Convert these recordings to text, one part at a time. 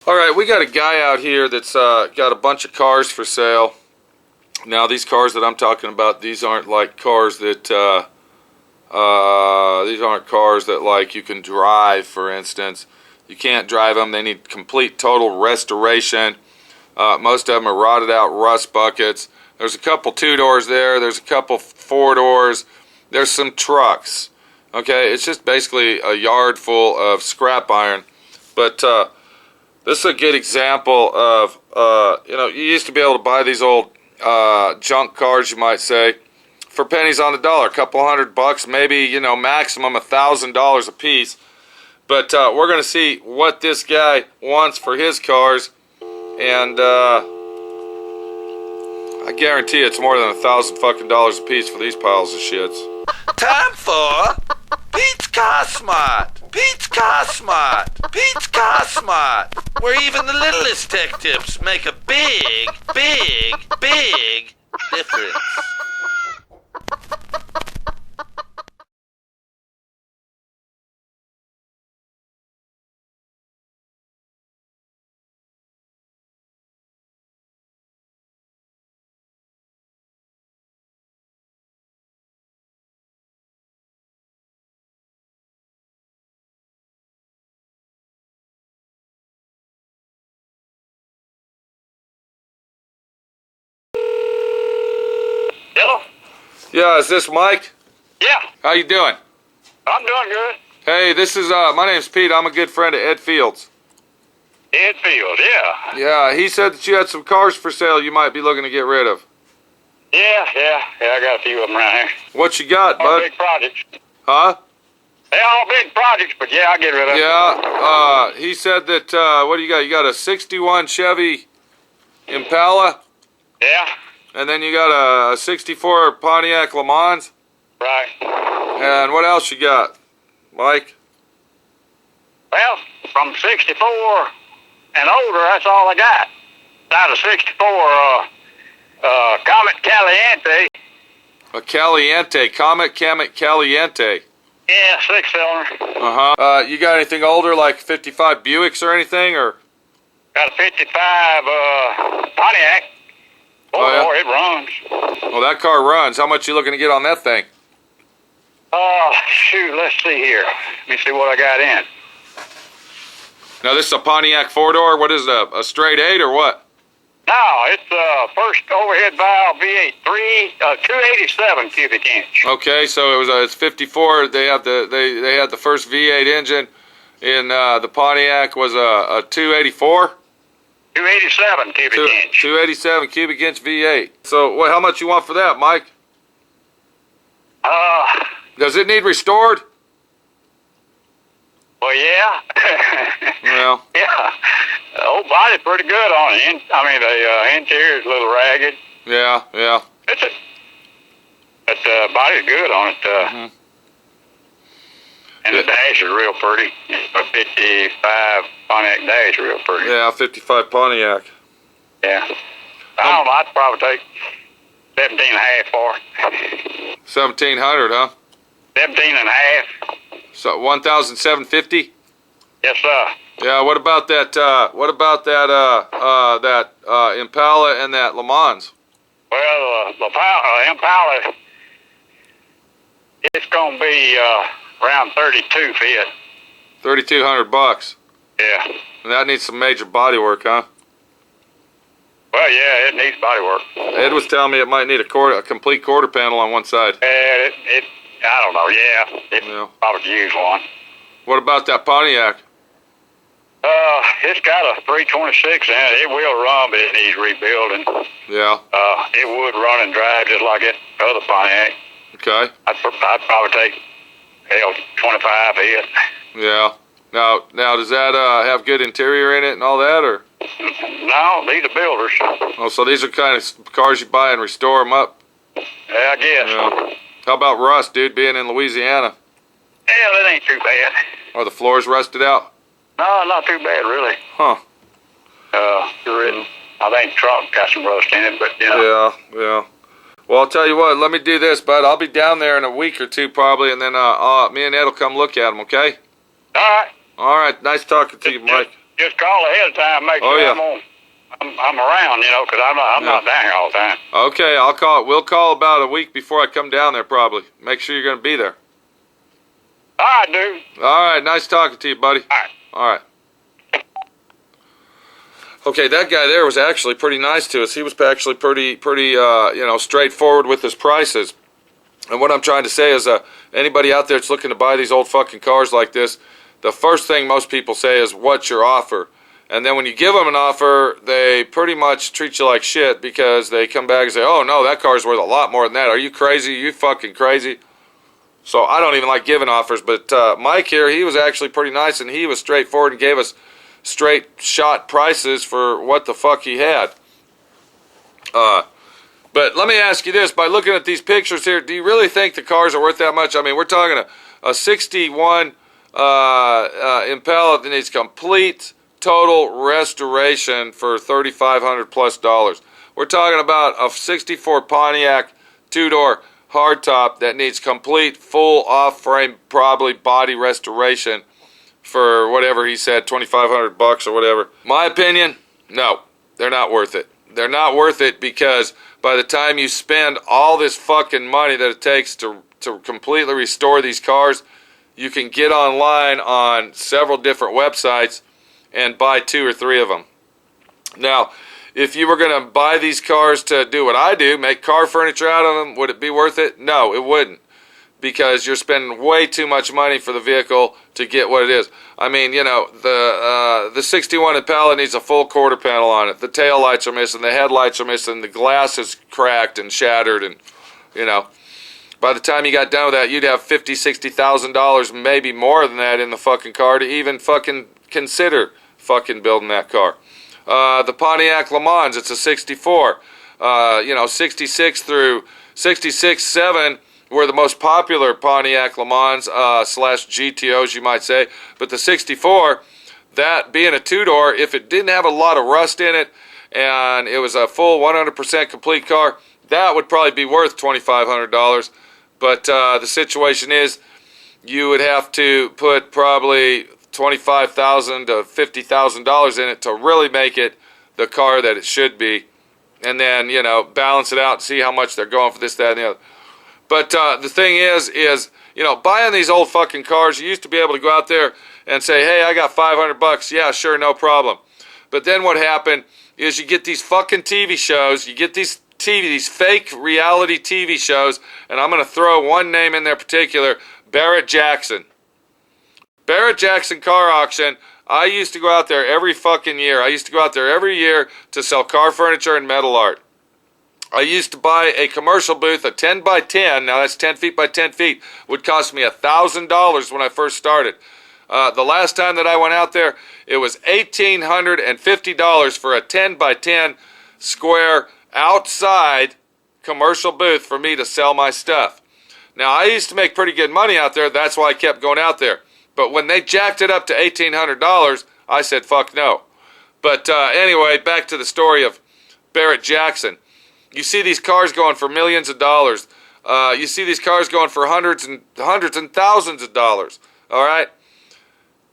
Alright, we got a guy out here that's got a bunch of cars for sale. Now, these cars that I'm talking about, these aren't like cars that, these aren't cars that like you can drive, for instance. You can't drive them. They need complete, total restoration. Most of them are rotted out rust buckets. There's a couple 2-doors there. There's a couple 4-doors. There's some trucks. Okay, it's just basically a yard full of scrap iron. But this is a good example of, you used to be able to buy these old junk cars, you might say, for pennies on the dollar, a couple $100, maybe, maximum $1,000 a piece. But we're going to see what this guy wants for his cars, and I guarantee it's more than $1,000 a piece for these piles of shits. Time for Pete's Car Smart. Pete's Car Smart. Pete's Car Smart. Where even the littlest tech tips make a big, big, big difference. Hello? Yeah, is this Mike? Yeah, How you doing? I'm doing good. Hey, this is, my name's Pete. I'm a good friend of Ed Fields. Ed Fields, yeah. Yeah, he said that you had some cars for sale you might be looking to get rid of. Yeah, I got a few of them around here. What you got, All bud? big projects. Huh? They're all big projects, but yeah, I'll get rid of them. Yeah, he said that, what do you got? You got a 61 Chevy Impala, Yeah, and then you got a 64 Pontiac Le Mans, right. and what else you got, Mike? Well, from 64 and older, that's all I got. Out of 64, Comet Caliente. A Caliente, Comet Caliente. Yeah, 6-cylinder. Uh-huh. You got anything older, like 55 Buicks or anything, or? Got a 55 Pontiac. Oh, yeah? It runs. Well, that car runs. How much you looking to get on that thing? Shoot, let's see here. Let me see what I got in. Now, this is a Pontiac 4-door. What is it, a straight 8 or what? No, it's first overhead valve V8, 287 cubic inch. Okay, so it's 54. They have they had the first V8 engine in the Pontiac was a 284. 287 cubic inch. 287 cubic inch V8. So, how much you want for that, Mike? Does it need restored? Well, yeah. Well. Yeah. The old body's pretty good on it. I mean, the interior's a little ragged. Yeah. But the body's good on it. And the dash is real pretty. A 55 Pontiac dash is real pretty. Yeah, 55 Pontiac. Yeah. I don't know. I'd probably take 17 and a half for it. 1,700, huh? 17 and a half. So 1,750. Yes, sir. Yeah. What about that? That Impala and that Le Mans? Well, the Impala, it's gonna be around 32 feet. $3,200. Yeah. And that needs some major body work, huh? Well, yeah, it needs body work. Ed was telling me it might need a complete quarter panel on one side. I don't know. Yeah, Yeah. probably could use one. What about that Pontiac? It's got a 326 in it. It will run, but it needs rebuilding. Yeah. It would run and drive just like that other Pontiac. Okay. I'd probably take 25 hit. Yeah. Now, does that have good interior in it and all that, or? No, these are builders. Oh, so these are kind of cars you buy and restore them up. Yeah, I guess. Yeah. How about rust, dude? Being in Louisiana, Yeah, that ain't too bad. are the floors rusted out? No, not too bad, really. Huh. I think the truck got some rust in it, but, you know. Yeah. Well, I'll tell you what. Let me do this, bud. I'll be down there in a week or two probably, and then me and Ed will come look at them. Okay? All right. All right. Nice talking to you, Mike. just call ahead of time. Make Oh, sure yeah. I'm around, you know, 'cause I'm not down here all the time. Okay, I'll call. We'll call about a week before I come down there, probably. Make sure you're going to be there. All right, dude. All right, nice talking to you, buddy. All right. All right. Okay, that guy there was actually pretty nice to us. He was actually pretty, straightforward with his prices. And what I'm trying to say is, anybody out there that's looking to buy these old fucking cars like this, the first thing most people say is, "What's your offer?" And then when you give them an offer, they pretty much treat you like shit because they come back and say, "Oh no, that car's worth a lot more than that. Are you crazy? You fucking crazy?" So I don't even like giving offers, but Mike here, he was actually pretty nice and he was straightforward and gave us straight shot prices for what the fuck he had. But let me ask you this, by looking at these pictures here, do you really think the cars are worth that much? I mean, we're talking a 61 Impala that needs complete total restoration for $3,500 plus. We're talking about a 64 Pontiac two-door hardtop that needs complete full off-frame, probably body restoration for whatever he said, $2,500 or whatever. My opinion, no, they're not worth it. They're not worth it because by the time you spend all this fucking money that it takes to completely restore these cars, you can get online on several different websites and buy 2 or 3 of them. Now, if you were going to buy these cars to do what I do, make car furniture out of them, would it be worth it? No, it wouldn't. Because you're spending way too much money for the vehicle to get what it is. I mean, you know, the 61 Impala needs a full quarter panel on it. The tail lights are missing, the headlights are missing, the glass is cracked and shattered, and, you know, by the time you got done with that, you'd have $50,000, $60,000, maybe more than that in the fucking car to even fucking consider fucking building that car. The Pontiac Le Mans, it's a 64. 66 through 66, 7 were the most popular Pontiac Le Mans slash GTOs, you might say. But the 64, that being a two-door, if it didn't have a lot of rust in it and it was a full 100% complete car, that would probably be worth $2,500. But the situation is you would have to put probably $25,000 to $50,000 in it to really make it the car that it should be. And then, you know, balance it out and see how much they're going for this, that, and the other. But the thing is, you know, buying these old fucking cars, you used to be able to go out there and say, "Hey, I got $500. Yeah, sure, no problem." But then what happened is you get these fucking TV shows, you get these fake reality TV shows, and I'm going to throw one name in there particular, Barrett Jackson. Barrett Jackson Car Auction. I used to go out there every fucking year. I used to go out there every year to sell car furniture and metal art. I used to buy a commercial booth, a 10 by 10, now that's 10 feet by 10 feet, would cost me $1,000 when I first started. The last time that I went out there, it was $1,850 for a 10 by 10 square outside commercial booth for me to sell my stuff. Now, I used to make pretty good money out there, that's why I kept going out there. But when they jacked it up to $1,800, I said, fuck no. But anyway, back to the story of Barrett Jackson. You see these cars going for millions of dollars. You see these cars going for hundreds and thousands of dollars. All right?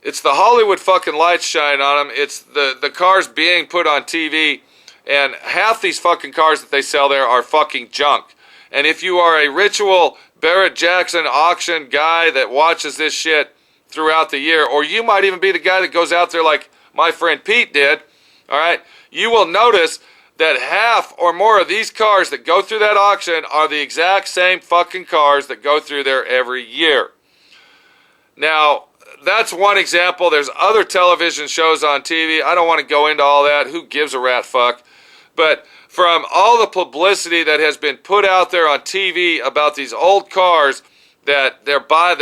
It's the Hollywood fucking lights shine on them. It's the cars being put on TV. And half these fucking cars that they sell there are fucking junk. And if you are a ritual Barrett Jackson auction guy that watches this shit throughout the year, or you might even be the guy that goes out there like my friend Pete did, all right, you will notice that half or more of these cars that go through that auction are the exact same fucking cars that go through there every year. Now, that's one example. There's other television shows on TV. I don't want to go into all that. Who gives a rat fuck? But from all the publicity that has been put out there on TV about these old cars that they're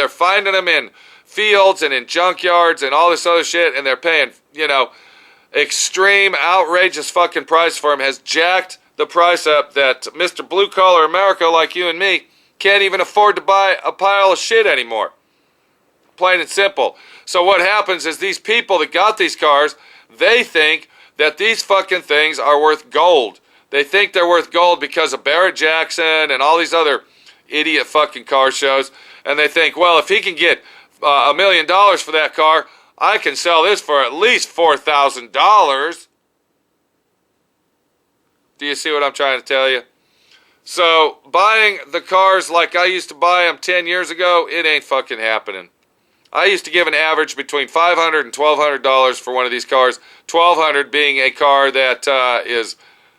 finding them in fields and in junkyards and all this other shit, and they're paying, you know, extreme, outrageous fucking price for them, has jacked the price up that Mr. Blue Collar America like you and me can't even afford to buy a pile of shit anymore. Plain and simple. So what happens is these people that got these cars, they think that these fucking things are worth gold. They think they're worth gold because of Barrett Jackson and all these other idiot fucking car shows. And they think, well, if he can get $1 million for that car, I can sell this for at least $4,000. Do you see what I'm trying to tell you? So, buying the cars like I used to buy them 10 years ago, it ain't fucking happening. I used to give an average between $500 and $1,200 for one of these cars. $1,200 being a car that is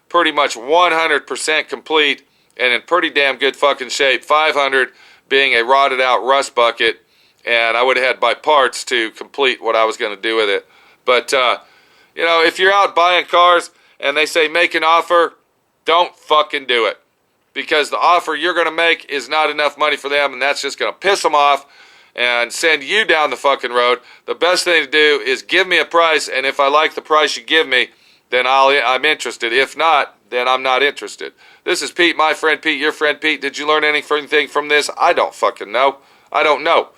pretty much 100% complete and in pretty damn good fucking shape. $500 being a rotted out rust bucket, and I would have had to buy parts to complete what I was going to do with it. But, if you're out buying cars and they say make an offer, don't fucking do it. Because the offer you're going to make is not enough money for them, and that's just going to piss them off and send you down the fucking road. The best thing to do is give me a price, and if I like the price you give me, then I'm interested. If not, then I'm not interested. This is Pete, my friend Pete, your friend Pete. Did you learn anything from this? I don't fucking know. I don't know.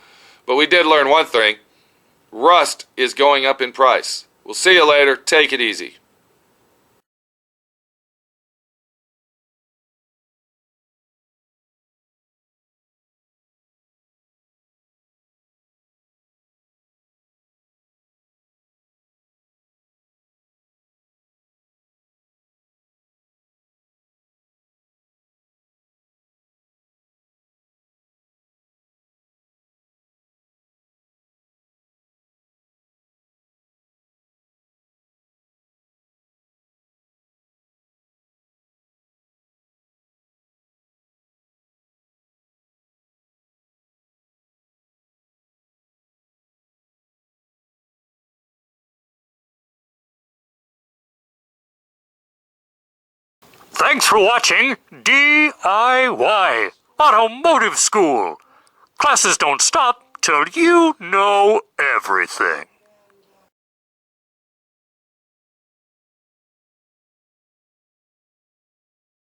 But we did learn one thing. Rust is going up in price. We'll see you later. Take it easy. Thanks for watching D.I.Y. Automotive School. Classes don't stop till you know everything.